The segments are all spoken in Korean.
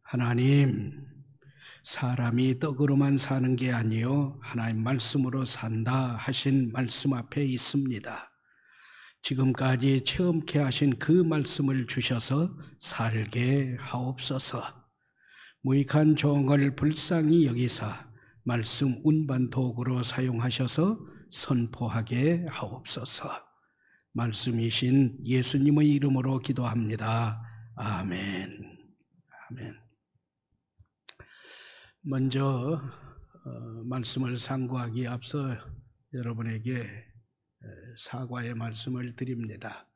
하나님, 사람이 떡으로만 사는 게 아니요 하나님 말씀으로 산다 하신 말씀 앞에 있습니다. 지금까지 체험케 하신 그 말씀을 주셔서 살게 하옵소서. 무익한 종을 불쌍히 여기사 말씀 운반 도구로 사용하셔서 선포하게 하옵소서. 말씀이신 예수님의 이름으로 기도합니다. 아멘. 아멘. 먼저 말씀을 상고하기에 앞서 여러분에게 사과의 말씀을 드립니다.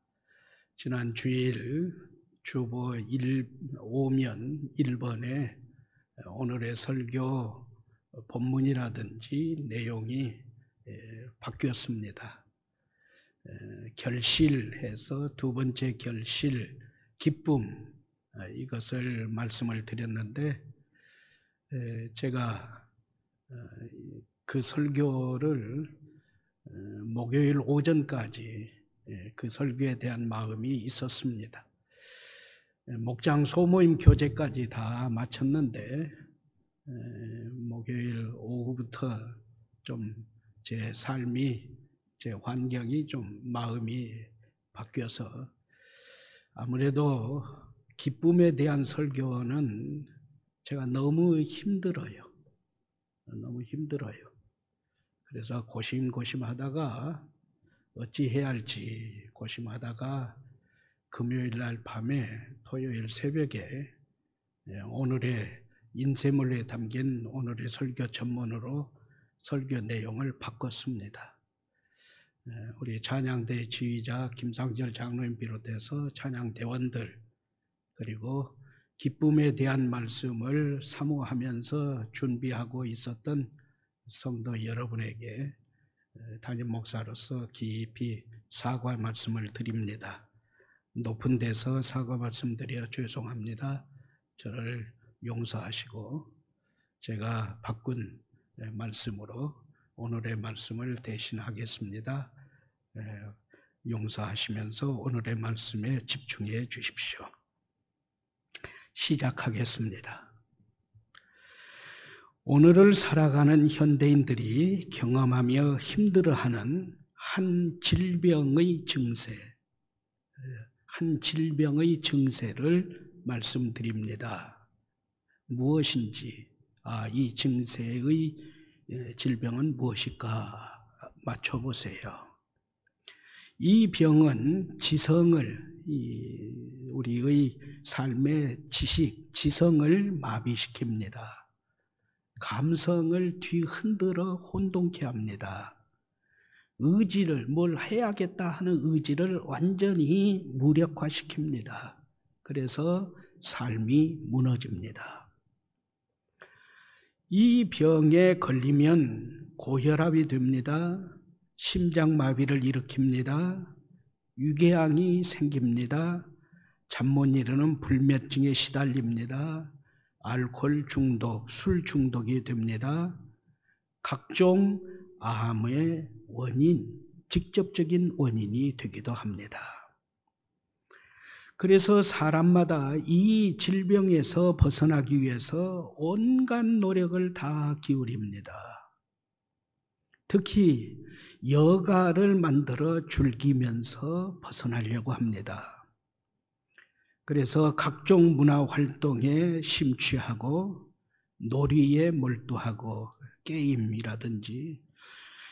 지난 주일 주보 5면 1번에 오늘의 설교 본문이라든지 내용이 바뀌었습니다. 결실해서 두 번째 결실, 기쁨, 이것을 말씀을 드렸는데 제가 그 설교를 목요일 오전까지 그 설교에 대한 마음이 있었습니다. 목장 소모임 교제까지 다 마쳤는데 목요일 오후부터 좀 제 삶이, 제 환경이 좀 마음이 바뀌어서 아무래도 기쁨에 대한 설교는 제가 너무 힘들어요. 너무 힘들어요. 그래서 고심하다가 어찌해야 할지 고심하다가 금요일 날 밤에 토요일 새벽에 오늘의 인쇄물에 담긴 오늘의 설교 전문으로 설교 내용을 바꿨습니다. 우리 찬양대 지휘자 김상철 장로님 비롯해서 찬양대원들 그리고 기쁨에 대한 말씀을 사모하면서 준비하고 있었던 성도 여러분에게 담임 목사로서 깊이 사과 말씀을 드립니다. 높은 데서 사과 말씀드려 죄송합니다. 저를 용서하시고 제가 바꾼 말씀으로 오늘의 말씀을 대신하겠습니다. 용서하시면서 오늘의 말씀에 집중해 주십시오. 시작하겠습니다. 오늘을 살아가는 현대인들이 경험하며 힘들어하는 한 질병의 증세를 말씀드립니다. 무엇인지, 이 증세의 질병은 무엇일까 맞춰보세요. 이 병은 우리의 삶의 지성을 마비시킵니다. 감성을 뒤흔들어 혼돈케 합니다. 의지를, 뭘 해야겠다 하는 의지를 완전히 무력화시킵니다. 그래서 삶이 무너집니다. 이 병에 걸리면 고혈압이 됩니다. 심장마비를 일으킵니다. 유궤양이 생깁니다. 잠 못 이루는 불면증에 시달립니다. 알코올 중독, 술 중독이 됩니다. 각종 암의 직접적인 원인이 되기도 합니다. 그래서 사람마다 이 질병에서 벗어나기 위해서 온갖 노력을 다 기울입니다. 특히 여가를 만들어 즐기면서 벗어나려고 합니다. 그래서 각종 문화활동에 심취하고 놀이에 몰두하고 게임이라든지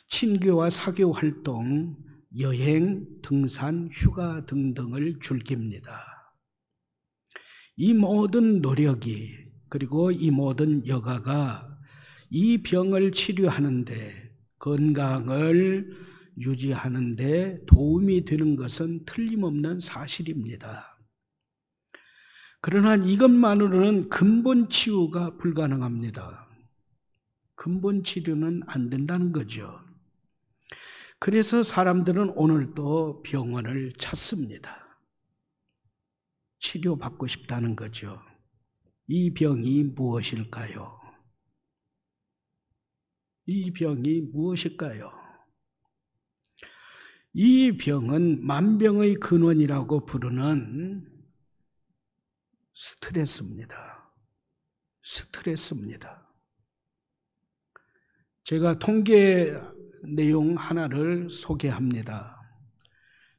친교와 사교 활동, 여행, 등산, 휴가 등등을 즐깁니다. 이 모든 노력이 그리고 이 모든 여가가 이 병을 치료하는데 건강을 유지하는 데 도움이 되는 것은 틀림없는 사실입니다. 그러나 이것만으로는 근본 치유가 불가능합니다. 근본 치료는 안 된다는 거죠. 그래서 사람들은 오늘도 병원을 찾습니다. 치료받고 싶다는 거죠. 이 병이 무엇일까요? 이 병이 무엇일까요? 이 병은 만병의 근원이라고 부르는 스트레스입니다. 스트레스입니다. 제가 통계 내용 하나를 소개합니다.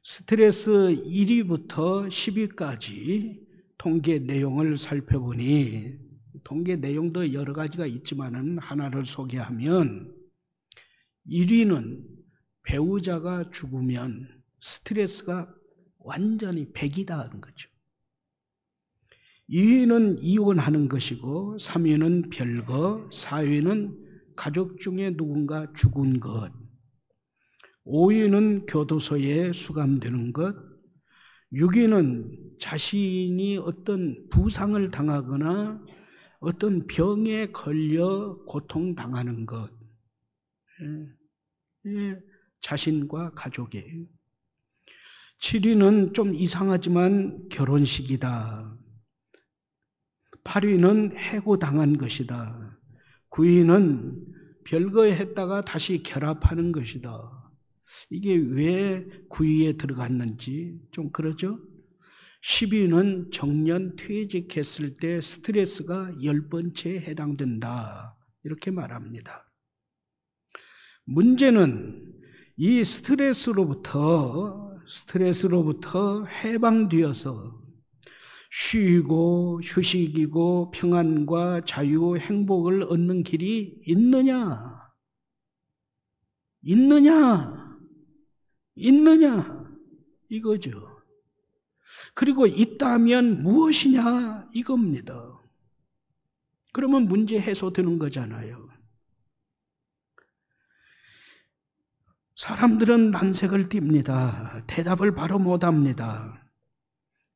스트레스 1위부터 10위까지 통계 내용을 살펴보니, 통계 내용도 여러 가지가 있지만은 하나를 소개하면, 1위는 배우자가 죽으면 스트레스가 완전히 100이다 하는 거죠. 2위는 이혼하는 것이고, 3위는 별거, 4위는 가족 중에 누군가 죽은 것, 5위는 교도소에 수감되는 것, 6위는 자신이 어떤 부상을 당하거나 어떤 병에 걸려 고통당하는 것, 자신과 가족이에요. 7위는 좀 이상하지만 결혼식이다. 8위는 해고당한 것이다. 9위는 별거에 했다가 다시 결합하는 것이다. 이게 왜 9위에 들어갔는지 좀 그러죠? 10위는 정년 퇴직했을 때 스트레스가 10번째에 해당된다. 이렇게 말합니다. 문제는 이 스트레스로부터 해방되어서 쉬고 휴식이고 평안과 자유, 행복을 얻는 길이 있느냐? 이거죠. 그리고 있다면 무엇이냐? 이겁니다. 그러면 문제 해소되는 거잖아요. 사람들은 난색을 띱니다. 대답을 바로 못합니다.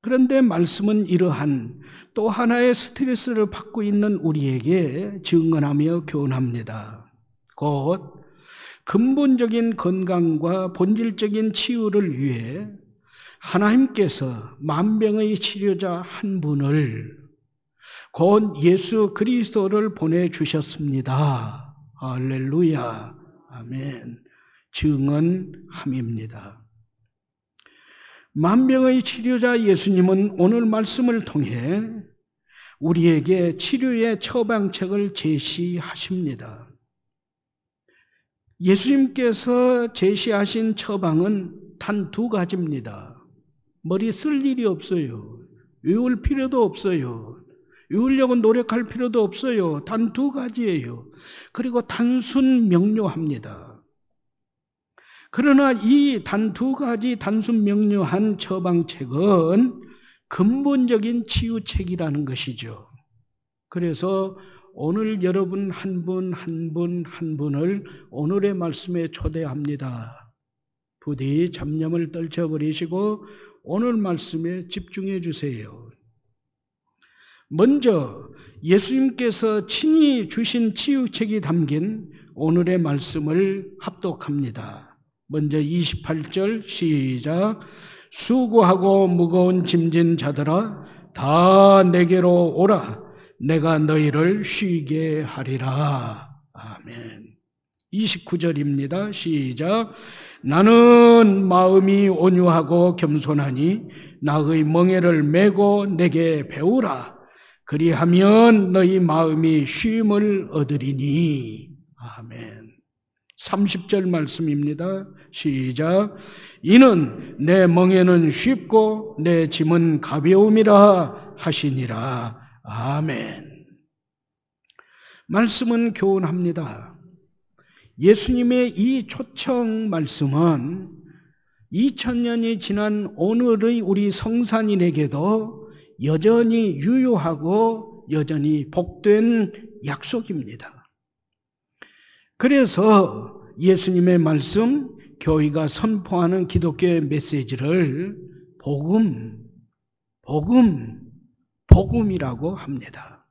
그런데 말씀은 이러한 또 하나의 스트레스를 받고 있는 우리에게 증언하며 교훈합니다. 곧 근본적인 건강과 본질적인 치유를 위해 하나님께서 만병의 치료자 한 분을, 곧 예수 그리스도를 보내주셨습니다. 할렐루야. 아멘. 증언함입니다. 만병의 치료자 예수님은 오늘 말씀을 통해 우리에게 치료의 처방책을 제시하십니다. 예수님께서 제시하신 처방은 단 2가지입니다. 머리 쓸 일이 없어요. 외울 필요도 없어요. 외우려고 노력할 필요도 없어요. 단 2가지예요. 그리고 단순 명료합니다. 그러나 이 단 2가지 단순 명료한 처방책은 근본적인 치유책이라는 것이죠. 그래서 오늘 여러분 한 분을 오늘의 말씀에 초대합니다. 부디 잡념을 떨쳐버리시고 오늘 말씀에 집중해 주세요. 먼저 예수님께서 친히 주신 치유책이 담긴 오늘의 말씀을 합독합니다. 먼저 28절 시작. 수고하고 무거운 짐진 자들아 다 내게로 오라. 내가 너희를 쉬게 하리라. 아멘. 29절입니다. 시작. 나는 마음이 온유하고 겸손하니 나의 멍에를 메고 내게 배우라. 그리하면 너희 마음이 쉼을 얻으리니. 아멘. 30절 말씀입니다. 시작. 이는 내 멍에는 쉽고 내 짐은 가벼움이라 하시니라. 아멘. 말씀은 교훈합니다. 예수님의 이 초청 말씀은 2000년이 지난 오늘의 우리 성산인에게도 여전히 유효하고 여전히 복된 약속입니다. 그래서 예수님의 말씀, 교회가 선포하는 기독교의 메시지를 복음이라고 합니다.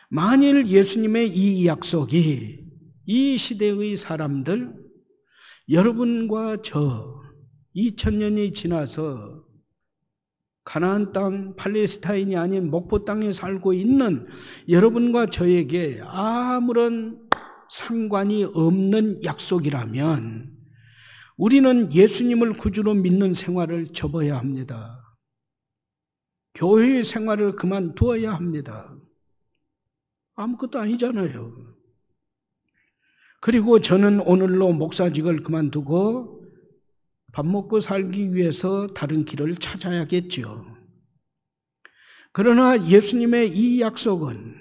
만일 예수님의 이 약속이 이 시대의 사람들, 여러분과 저 2000년이 지나서 가나안 땅, 팔레스타인이 아닌 목포 땅에 살고 있는 여러분과 저에게 아무런 상관이 없는 약속이라면 우리는 예수님을 구주로 믿는 생활을 접어야 합니다. 교회의 생활을 그만두어야 합니다. 아무것도 아니잖아요. 그리고 저는 오늘로 목사직을 그만두고 밥 먹고 살기 위해서 다른 길을 찾아야겠죠. 그러나 예수님의 이 약속은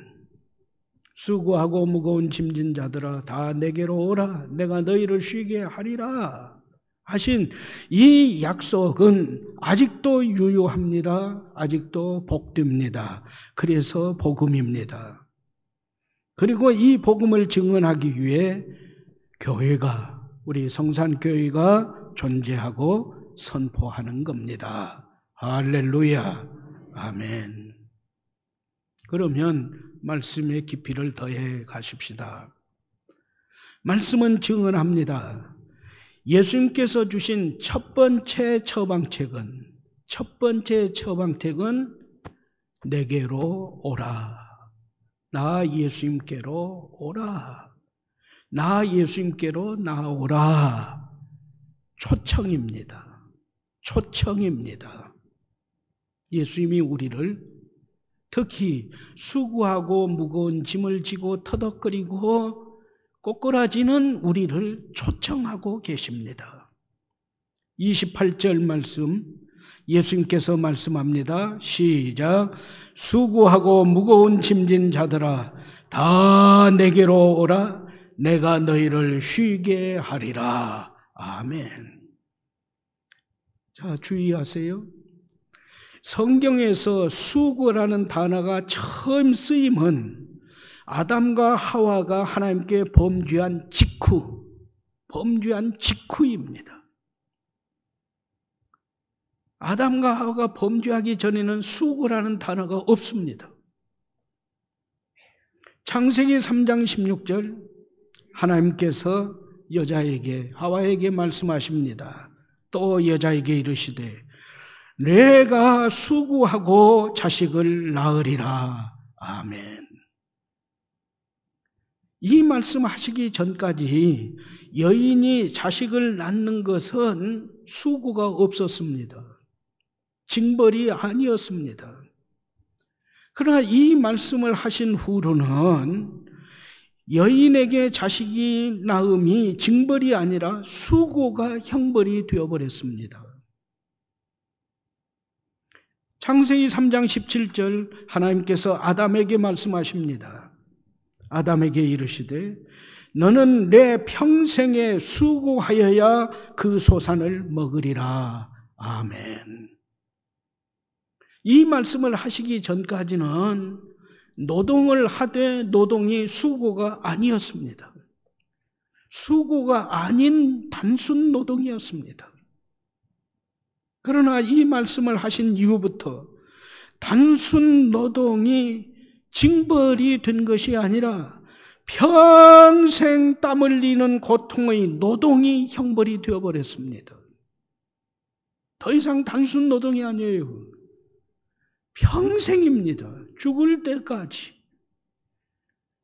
수고하고 무거운 짐진 자들아 다 내게로 오라 내가 너희를 쉬게 하리라 하신 이 약속은 아직도 유효합니다. 아직도 복됩니다. 그래서 복음입니다. 그리고 이 복음을 증언하기 위해 교회가, 우리 성산교회가 존재하고 선포하는 겁니다. 할렐루야. 아멘. 그러면 말씀의 깊이를 더해 가십시다. 말씀은 증언합니다. 예수님께서 주신 첫 번째 처방책은 내게로 오라. 나 예수님께로 오라. 나 예수님께로 나오라. 초청입니다. 초청입니다. 예수님이 우리를 특히 수고하고 무거운 짐을 지고 터덕거리고 꼬꾸라지는 우리를 초청하고 계십니다. 28절 말씀 예수님께서 말씀합니다. 시작. 수고하고 무거운 짐진 자들아 다 내게로 오라. 내가 너희를 쉬게 하리라. 아멘. 자, 주의하세요. 성경에서 수고라는 단어가 처음 쓰임은 아담과 하와가 하나님께 범죄한 직후입니다. 아담과 하와가 범죄하기 전에는 수고라는 단어가 없습니다. 창세기 3장 16절 하나님께서 여자에게 하와에게 말씀하십니다. 또 여자에게 이르시되 내가 수고하고 자식을 낳으리라. 아멘. 이 말씀하시기 전까지 여인이 자식을 낳는 것은 수고가 없었습니다. 징벌이 아니었습니다. 그러나 이 말씀을 하신 후로는 여인에게 자식이 낳음이 징벌이 아니라 수고가 형벌이 되어버렸습니다. 창세기 3장 17절 하나님께서 아담에게 말씀하십니다. 아담에게 이르시되 너는 내 평생에 수고하여야 그 소산을 먹으리라. 아멘. 이 말씀을 하시기 전까지는 노동을 하되 노동이 수고가 아니었습니다. 수고가 아닌 단순 노동이었습니다. 그러나 이 말씀을 하신 이후부터 단순 노동이 징벌이 된 것이 아니라 평생 땀 흘리는 고통의 노동이 형벌이 되어버렸습니다. 더 이상 단순 노동이 아니에요. 평생입니다. 죽을 때까지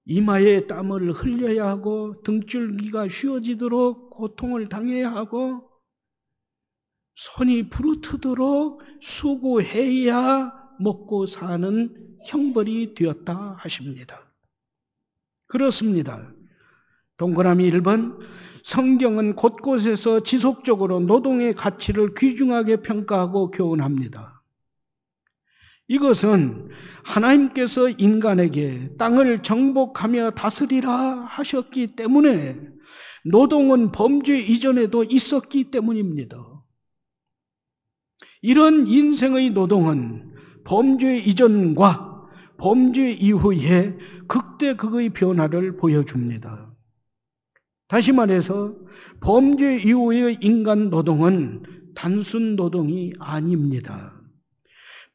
이마에 땀을 흘려야 하고 등줄기가 휘어지도록 고통을 당해야 하고 손이 부르트도록 수고해야 먹고 사는 형벌이 되었다 하십니다. 그렇습니다. 동그라미 1번 성경은 곳곳에서 지속적으로 노동의 가치를 귀중하게 평가하고 교훈합니다. 이것은 하나님께서 인간에게 땅을 정복하며 다스리라 하셨기 때문에 노동은 범죄 이전에도 있었기 때문입니다. 이런 인생의 노동은 범죄 이전과 범죄 이후에 극대극의 변화를 보여줍니다. 다시 말해서 범죄 이후의 인간 노동은 단순 노동이 아닙니다.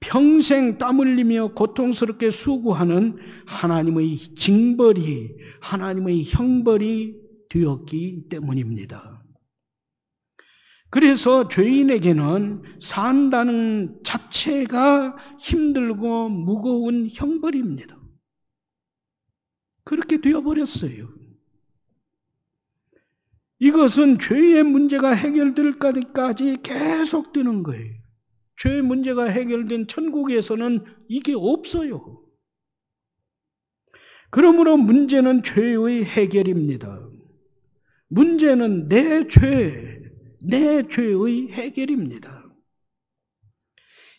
평생 땀 흘리며 고통스럽게 수고하는 하나님의 징벌이, 하나님의 형벌이 되었기 때문입니다. 그래서 죄인에게는 산다는 자체가 힘들고 무거운 형벌입니다. 그렇게 되어버렸어요. 이것은 죄의 문제가 해결될 때까지 계속되는 거예요. 죄의 문제가 해결된 천국에서는 이게 없어요. 그러므로 문제는 죄의 해결입니다. 문제는 내 죄의 해결입니다.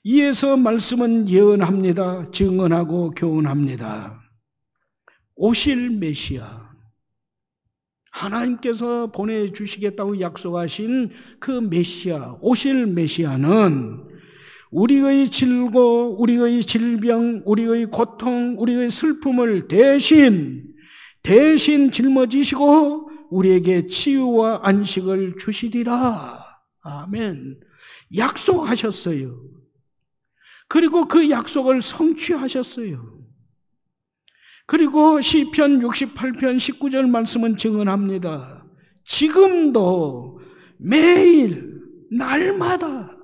이에서 말씀은 예언합니다. 증언하고 교훈합니다. 오실 메시아, 하나님께서 보내주시겠다고 약속하신 그 메시아, 오실 메시아는 우리의 질고, 우리의 질병, 우리의 고통, 우리의 슬픔을 대신 짊어지시고 우리에게 치유와 안식을 주시리라. 아멘. 약속하셨어요. 그리고 그 약속을 성취하셨어요. 그리고 시편 68편 19절 말씀은 증언합니다. 지금도 매일 날마다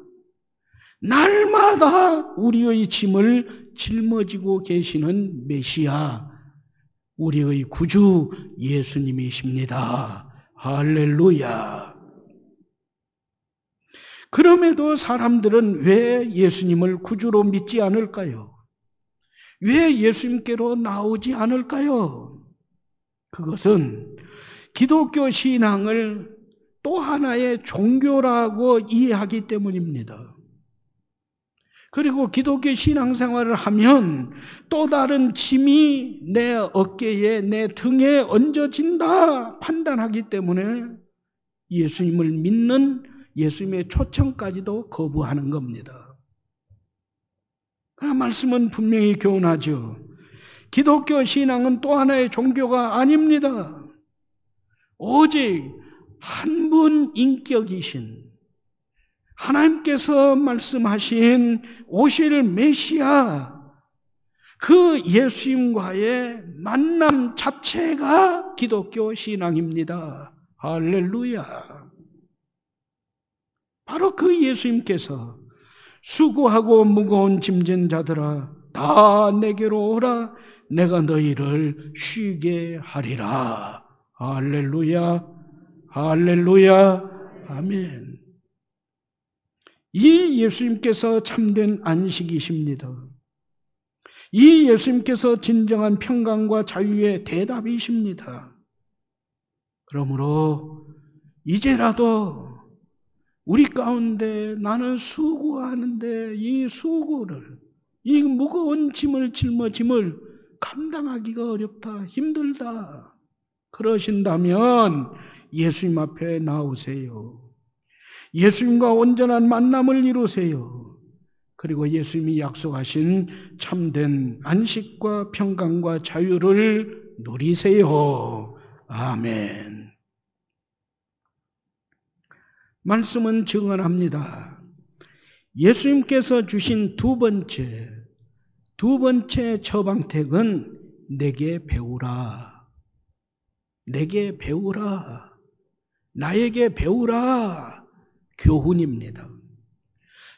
우리의 짐을 짊어지고 계시는 메시아, 우리의 구주 예수님이십니다. 할렐루야. 그럼에도 사람들은 왜 예수님을 구주로 믿지 않을까요? 왜 예수님께로 나오지 않을까요? 그것은 기독교 신앙을 또 하나의 종교라고 이해하기 때문입니다. 그리고 기독교 신앙생활을 하면 또 다른 짐이 내 어깨에, 내 등에 얹어진다 판단하기 때문에 예수님을 믿는 예수님의 초청까지도 거부하는 겁니다. 그러나 말씀은 분명히 교훈하죠. 기독교 신앙은 또 하나의 종교가 아닙니다. 오직 한 분 인격이신 하나님께서 말씀하신 오실 메시아, 그 예수님과의 만남 자체가 기독교 신앙입니다. 할렐루야. 바로 그 예수님께서 수고하고 무거운 짐진 자들아 다 내게로 오라, 내가 너희를 쉬게 하리라. 할렐루야. 할렐루야. 아멘. 이 예수님께서 참된 안식이십니다. 이 예수님께서 진정한 평강과 자유의 대답이십니다. 그러므로 이제라도 우리 가운데 나는 수고하는데 이 수고를, 이 무거운 짐을 짊어짐을 감당하기가 어렵다, 힘들다, 그러신다면 예수님 앞에 나오세요. 예수님과 온전한 만남을 이루세요. 그리고 예수님이 약속하신 참된 안식과 평강과 자유를 누리세요. 아멘. 말씀은 증언합니다. 예수님께서 주신 두 번째 처방책은 내게 배우라. 내게 배우라. 나에게 배우라. 교훈입니다.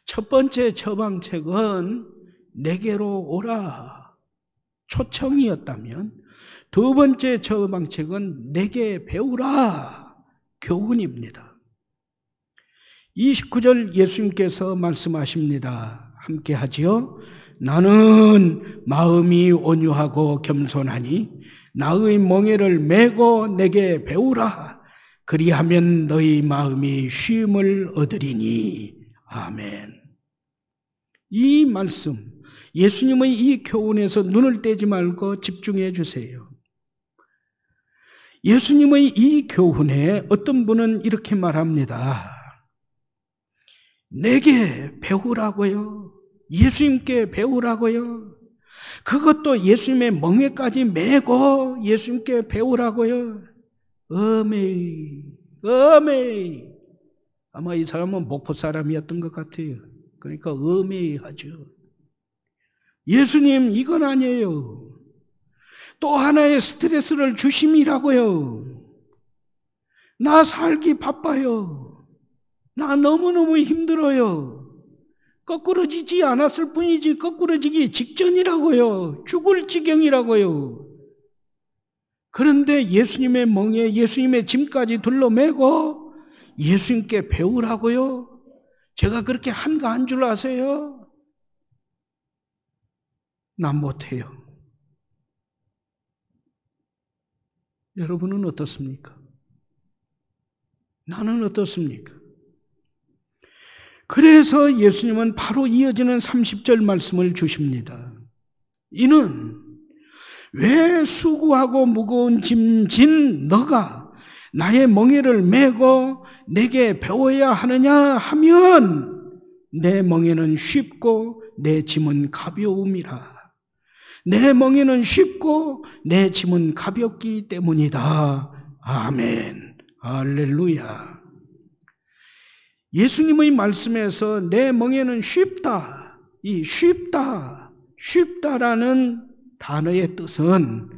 첫 번째 처방책은 내게로 오라. 초청이었다면 두 번째 처방책은 내게 배우라. 교훈입니다. 29절 예수님께서 말씀하십니다. 함께 하지요. 나는 마음이 온유하고 겸손하니 나의 멍에를 메고 내게 배우라. 그리하면 너희 마음이 쉼을 얻으리니. 아멘. 이 말씀, 예수님의 이 교훈에서 눈을 떼지 말고 집중해 주세요. 예수님의 이 교훈에 어떤 분은 이렇게 말합니다. 내게 배우라고요. 예수님께 배우라고요. 그것도 예수님의 멍에까지 메고 예수님께 배우라고요. 어메이. 아마 이 사람은 목포 사람이었던 것 같아요. 그러니까 어메이 하죠. 예수님, 이건 아니에요. 또 하나의 스트레스를 주심이라고요. 나 살기 바빠요. 나 너무너무 힘들어요. 거꾸러지지 않았을 뿐이지 거꾸러지기 직전이라고요. 죽을 지경이라고요. 그런데 예수님의 멍에 예수님의 짐까지 둘러매고 예수님께 배우라고요? 제가 그렇게 한가한 줄 아세요? 난 못해요. 여러분은 어떻습니까? 나는 어떻습니까? 그래서 예수님은 바로 이어지는 30절 말씀을 주십니다. 이는 왜 수고하고 무거운 짐 진 너가 나의 멍에를 메고 내게 배워야 하느냐 하면 내 멍에는 쉽고 내 짐은 가벼움이라. 내 멍에는 쉽고 내 짐은 가볍기 때문이다. 아멘. 할렐루야. 예수님의 말씀에서 내 멍에는 쉽다, 이 쉽다라는 단어의 뜻은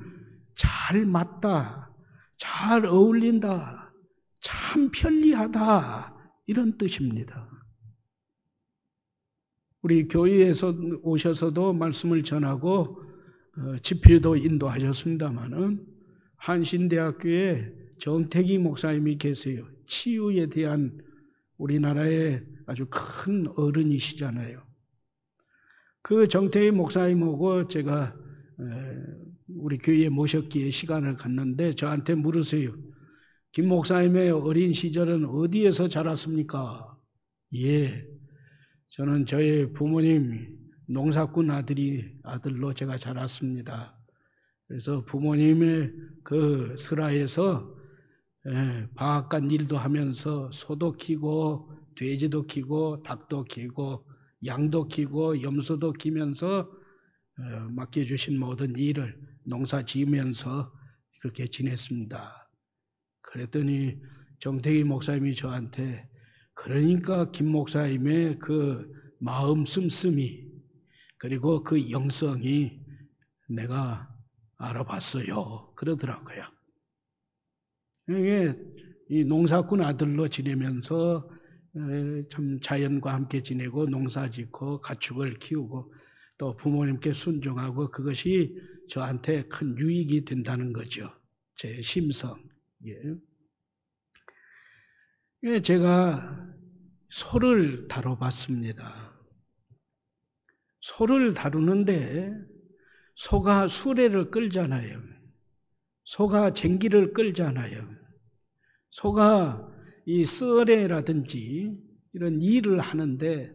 잘 맞다, 잘 어울린다, 참 편리하다 이런 뜻입니다. 우리 교회에서 오셔서도 말씀을 전하고 집회도 인도하셨습니다마는 한신대학교에 정태기 목사님이 계세요. 치유에 대한 우리나라의 아주 큰 어른이시잖아요. 그 정태기 목사님하고 제가 우리 교회에 모셨기에 시간을 갖는데 저한테 물으세요. 김 목사님의 어린 시절은 어디에서 자랐습니까? 예, 저는 저희 부모님 농사꾼 아들로 제가 자랐습니다. 그래서 부모님의 그 슬하에서 방앗간 일도 하면서 소도 키고 돼지도 키고 닭도 키고 양도 키고 염소도 키면서 맡겨주신 모든 일을 농사 지으면서 그렇게 지냈습니다. 그랬더니 정태기 목사님이 저한테 그러니까 김 목사님의 그 마음 씀씀이 그리고 그 영성이 내가 알아봤어요. 그러더라고요. 이게 이 농사꾼 아들로 지내면서 참 자연과 함께 지내고 농사 짓고 가축을 키우고 또 부모님께 순종하고 그것이 저한테 큰 유익이 된다는 거죠. 제 심성. 예. 제가 소를 다뤄봤습니다. 소를 다루는데 소가 수레를 끌잖아요. 소가 쟁기를 끌잖아요. 소가 이 썰애라든지 이런 일을 하는데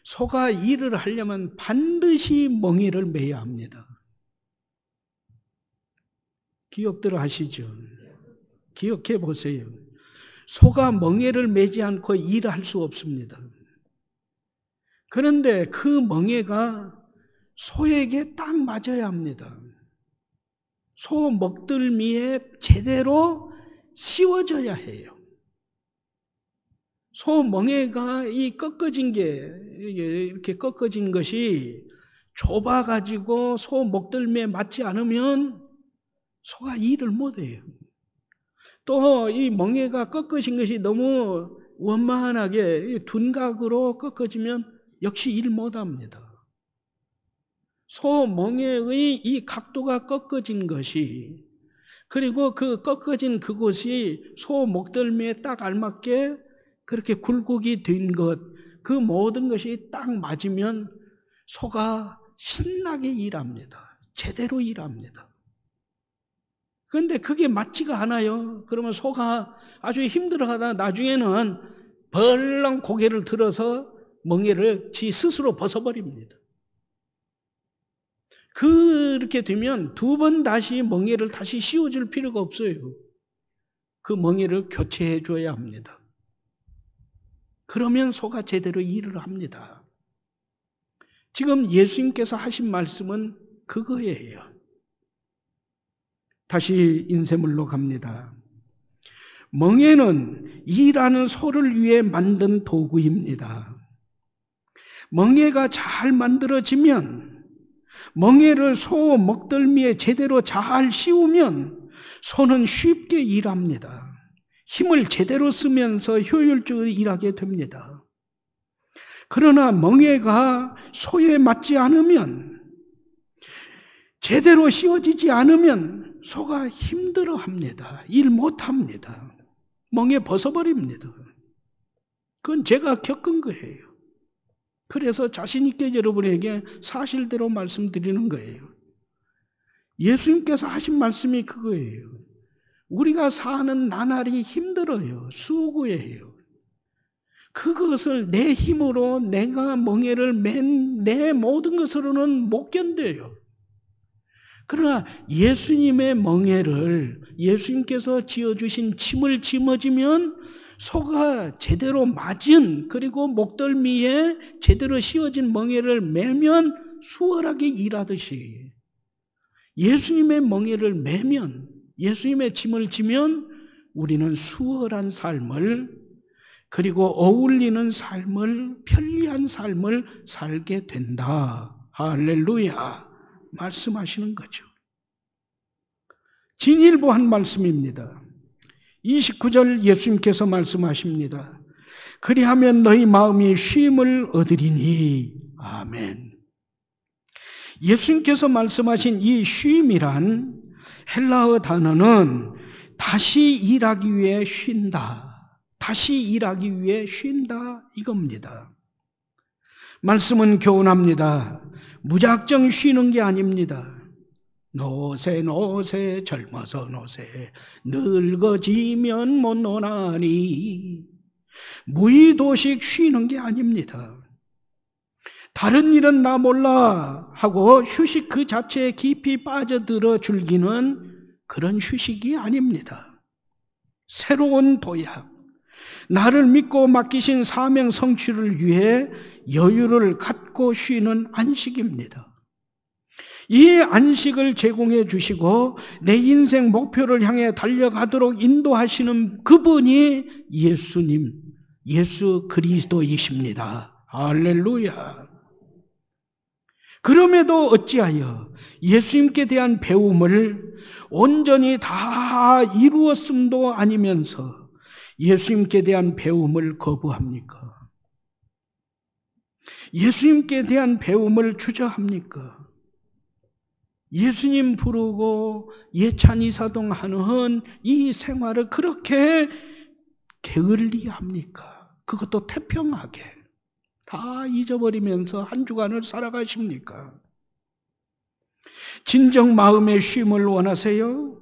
소가 일을 하려면 반드시 멍에를 매야 합니다. 기억들 하시죠? 기억해 보세요. 소가 멍에를 매지 않고 일을 할 수 없습니다. 그런데 그 멍에가 소에게 딱 맞아야 합니다. 소 먹들미에 제대로 씌워져야 해요. 소 멍에가 이 꺾어진 게 이렇게 꺾어진 것이 좁아가지고 소 목덜미에 맞지 않으면 소가 일을 못해요. 또 이 멍에가 꺾어진 것이 너무 원만하게 둔각으로 꺾어지면 역시 일 못합니다. 소 멍에의 이 각도가 꺾어진 것이 그리고 그 꺾어진 그곳이 소 목덜미에 딱 알맞게 그렇게 굴곡이 된 것, 그 모든 것이 딱 맞으면 소가 신나게 일합니다. 제대로 일합니다. 그런데 그게 맞지가 않아요. 그러면 소가 아주 힘들어하다 나중에는 벌렁 고개를 들어서 멍에를 지 스스로 벗어버립니다. 그렇게 되면 두 번 다시 멍에를 다시 씌워줄 필요가 없어요. 그 멍에를 교체해 줘야 합니다. 그러면 소가 제대로 일을 합니다. 지금 예수님께서 하신 말씀은 그거예요. 다시 인쇄물로 갑니다. 멍에는 일하는 소를 위해 만든 도구입니다. 멍에가 잘 만들어지면 멍에를 소 먹덜미에 제대로 잘 씌우면 소는 쉽게 일합니다. 힘을 제대로 쓰면서 효율적으로 일하게 됩니다. 그러나 멍에가 소에 맞지 않으면 제대로 씌워지지 않으면 소가 힘들어합니다. 일 못합니다. 멍에 벗어버립니다. 그건 제가 겪은 거예요. 그래서 자신 있게 여러분에게 사실대로 말씀드리는 거예요. 예수님께서 하신 말씀이 그거예요. 우리가 사는 나날이 힘들어요. 수고해요. 그것을 내 힘으로 내가 멍에를 맨 내 모든 것으로는 못 견뎌요. 그러나 예수님의 멍에를 예수님께서 지어주신 짐을 짊어지면 소가 제대로 맞은 그리고 목덜미에 제대로 씌워진 멍에를 매면 수월하게 일하듯이 예수님의 멍에를 매면 예수님의 짐을 지면 우리는 수월한 삶을 그리고 어울리는 삶을 편리한 삶을 살게 된다. 할렐루야 말씀하시는 거죠. 진일보 한 말씀입니다. 29절 예수님께서 말씀하십니다. 그리하면 너희 마음이 쉼을 얻으리니. 아멘. 예수님께서 말씀하신 이 쉼이란 헬라어 단어는 다시 일하기 위해 쉰다. 다시 일하기 위해 쉰다 이겁니다. 말씀은 교훈합니다. 무작정 쉬는 게 아닙니다. 노세 노세 젊어서 노세 늙어지면 못 노나니 무의도식 쉬는 게 아닙니다. 다른 일은 나 몰라 하고 휴식 그 자체에 깊이 빠져들어 즐기는 그런 휴식이 아닙니다. 새로운 도약, 나를 믿고 맡기신 사명 성취를 위해 여유를 갖고 쉬는 안식입니다. 이 안식을 제공해 주시고 내 인생 목표를 향해 달려가도록 인도하시는 그분이 예수님, 예수 그리스도이십니다. 할렐루야. 그럼에도 어찌하여 예수님께 대한 배움을 온전히 다 이루었음도 아니면서 예수님께 대한 배움을 거부합니까? 예수님께 대한 배움을 주저합니까? 예수님 부르고 예찬이사동하는 이 생활을 그렇게 게을리합니까? 그것도 태평하게 다 잊어버리면서 한 주간을 살아가십니까? 진정 마음의 쉼을 원하세요?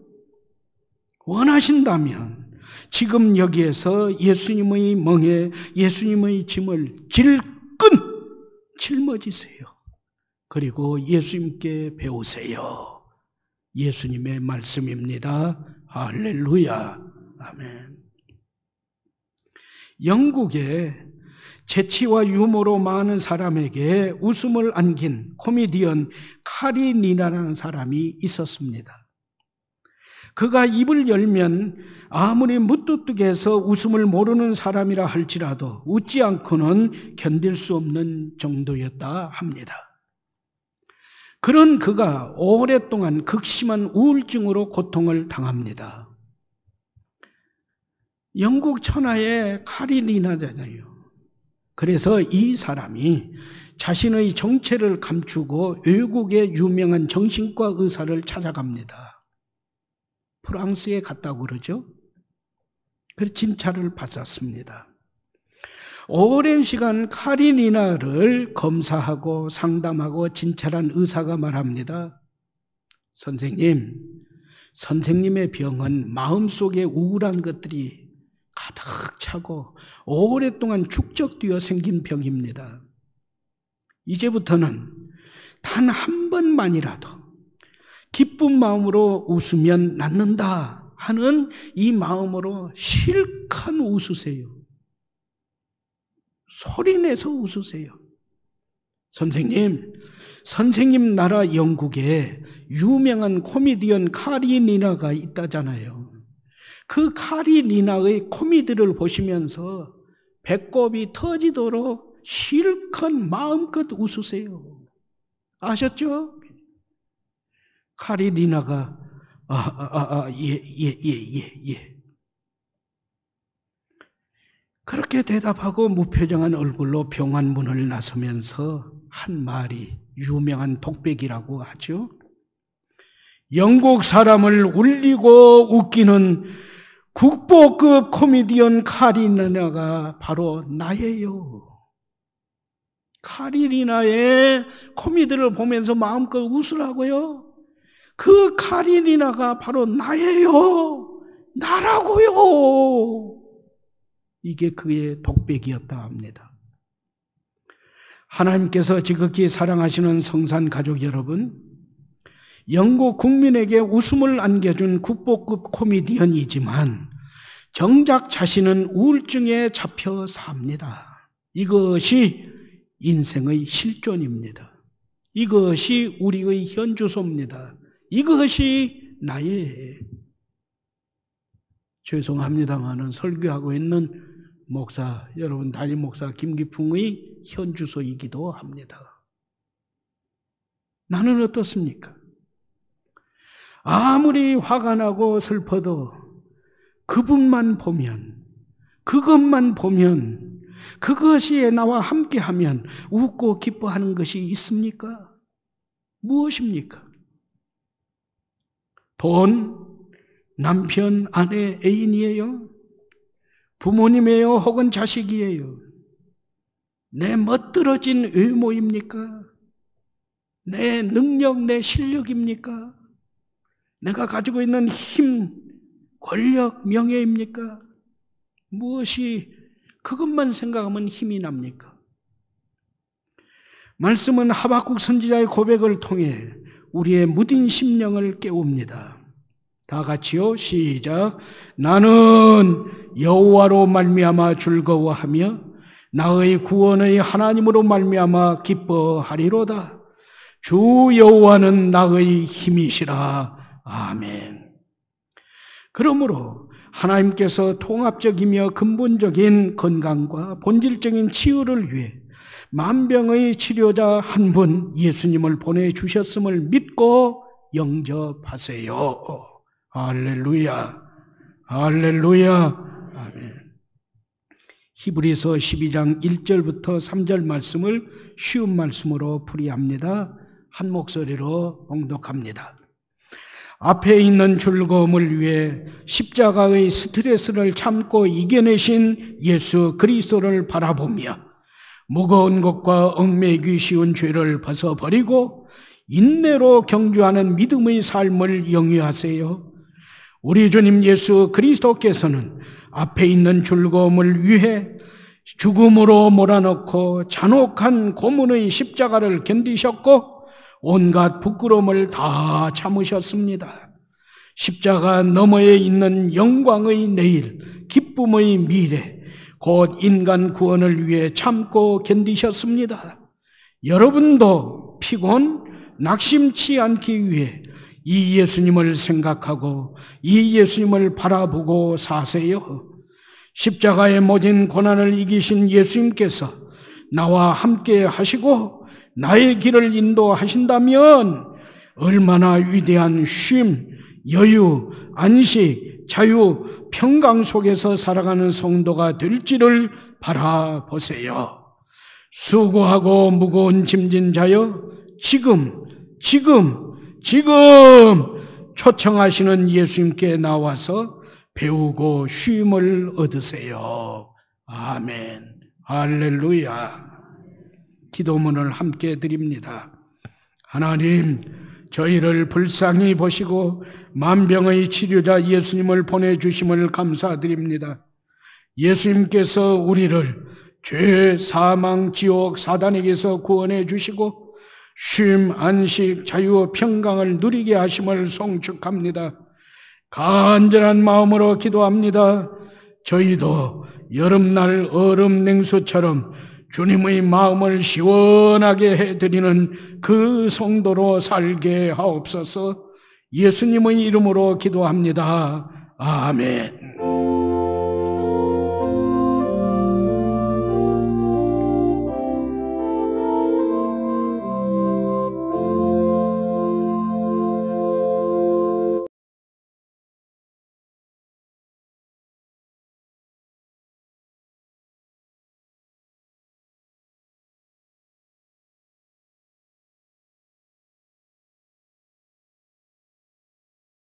원하신다면 지금 여기에서 예수님의 멍에 예수님의 짐을 질끈 짊어지세요. 그리고 예수님께 배우세요. 예수님의 말씀입니다. 할렐루야. 아멘. 영국에 재치와 유머로 많은 사람에게 웃음을 안긴 코미디언 카리 니나라는 사람이 있었습니다. 그가 입을 열면 아무리 무뚝뚝해서 웃음을 모르는 사람이라 할지라도 웃지 않고는 견딜 수 없는 정도였다 합니다. 그런 그가 오랫동안 극심한 우울증으로 고통을 당합니다. 영국 천하의 카리 니나잖아요. 그래서 이 사람이 자신의 정체를 감추고 외국의 유명한 정신과 의사를 찾아갑니다. 프랑스에 갔다고 그러죠. 그래서 진찰을 받았습니다. 오랜 시간 카리 니나를 검사하고 상담하고 진찰한 의사가 말합니다. 선생님의 병은 마음속에 우울한 것들이 가득 차고 오랫동안 축적되어 생긴 병입니다. 이제부터는 단 한 번만이라도 기쁜 마음으로 웃으면 낫는다 하는 이 마음으로 실컷 웃으세요. 소리내서 웃으세요. 선생님 나라 영국에 유명한 코미디언 카리 니나가 있다잖아요. 그 카리 니나의 코미디를 보시면서 배꼽이 터지도록 실컷 마음껏 웃으세요. 아셨죠? 카리 니나가 예. 그렇게 대답하고 무표정한 얼굴로 병원 문을 나서면서 한 말이 유명한 독백이라고 하죠. 영국 사람을 울리고 웃기는 국보급 코미디언 카리 니나가 바로 나예요. 카리 니나의 코미디를 보면서 마음껏 웃으라고요. 그 카리 니나가 바로 나예요. 나라고요. 이게 그의 독백이었다 합니다. 하나님께서 지극히 사랑하시는 성산 가족 여러분, 영국 국민에게 웃음을 안겨준 국보급 코미디언이지만 정작 자신은 우울증에 잡혀 삽니다. 이것이 인생의 실존입니다. 이것이 우리의 현주소입니다. 이것이 나의, 죄송합니다마는 설교하고 있는 목사 여러분, 담임 목사 김기풍의 현주소이기도 합니다. 나는 어떻습니까? 아무리 화가 나고 슬퍼도 그분만 보면, 그것만 보면, 그것이 나와 함께하면 웃고 기뻐하는 것이 있습니까? 무엇입니까? 돈, 남편, 아내, 애인이에요? 부모님이에요? 혹은 자식이에요? 내 멋들어진 외모입니까? 내 능력, 내 실력입니까? 내가 가지고 있는 힘, 권력, 명예입니까? 무엇이 그것만 생각하면 힘이 납니까? 말씀은 하박국 선지자의 고백을 통해 우리의 무딘 심령을 깨웁니다. 다 같이요, 시작. 나는 여호와로 말미암아 즐거워하며 나의 구원의 하나님으로 말미암아 기뻐하리로다. 주 여호와는 나의 힘이시라. 아멘. 그러므로 하나님께서 통합적이며 근본적인 건강과 본질적인 치유를 위해 만병의 치료자 한 분 예수님을 보내주셨음을 믿고 영접하세요. 할렐루야, 할렐루야, 아멘. 히브리서 12장 1절부터 3절 말씀을 쉬운 말씀으로 풀이합니다. 한 목소리로 봉독합니다. 앞에 있는 즐거움을 위해 십자가의 스트레스를 참고 이겨내신 예수 그리스도를 바라보며 무거운 것과 얽매이기 쉬운 죄를 벗어버리고 인내로 경주하는 믿음의 삶을 영위하세요. 우리 주님 예수 그리스도께서는 앞에 있는 즐거움을 위해 죽음으로 몰아넣고 잔혹한 고문의 십자가를 견디셨고 온갖 부끄러움을 다 참으셨습니다. 십자가 너머에 있는 영광의 내일, 기쁨의 미래, 곧 인간 구원을 위해 참고 견디셨습니다. 여러분도 피곤, 낙심치 않기 위해 이 예수님을 생각하고 이 예수님을 바라보고 사세요. 십자가의 모든 고난을 이기신 예수님께서 나와 함께 하시고 나의 길을 인도하신다면 얼마나 위대한 쉼, 여유, 안식, 자유, 평강 속에서 살아가는 성도가 될지를 바라보세요. 수고하고 무거운 짐진 자여 지금 초청하시는 예수님께 나와서 배우고 쉼을 얻으세요. 아멘. 할렐루야. 기도문을 함께 드립니다. 하나님, 저희를 불쌍히 보시고 만병의 치료자 예수님을 보내주심을 감사드립니다. 예수님께서 우리를 죄, 사망, 지옥, 사단에게서 구원해 주시고 쉼, 안식, 자유, 평강을 누리게 하심을 송축합니다. 간절한 마음으로 기도합니다. 저희도 여름날 얼음 냉수처럼 주님의 마음을 시원하게 해드리는 그 성도로 살게 하옵소서. 예수님의 이름으로 기도합니다. 아멘.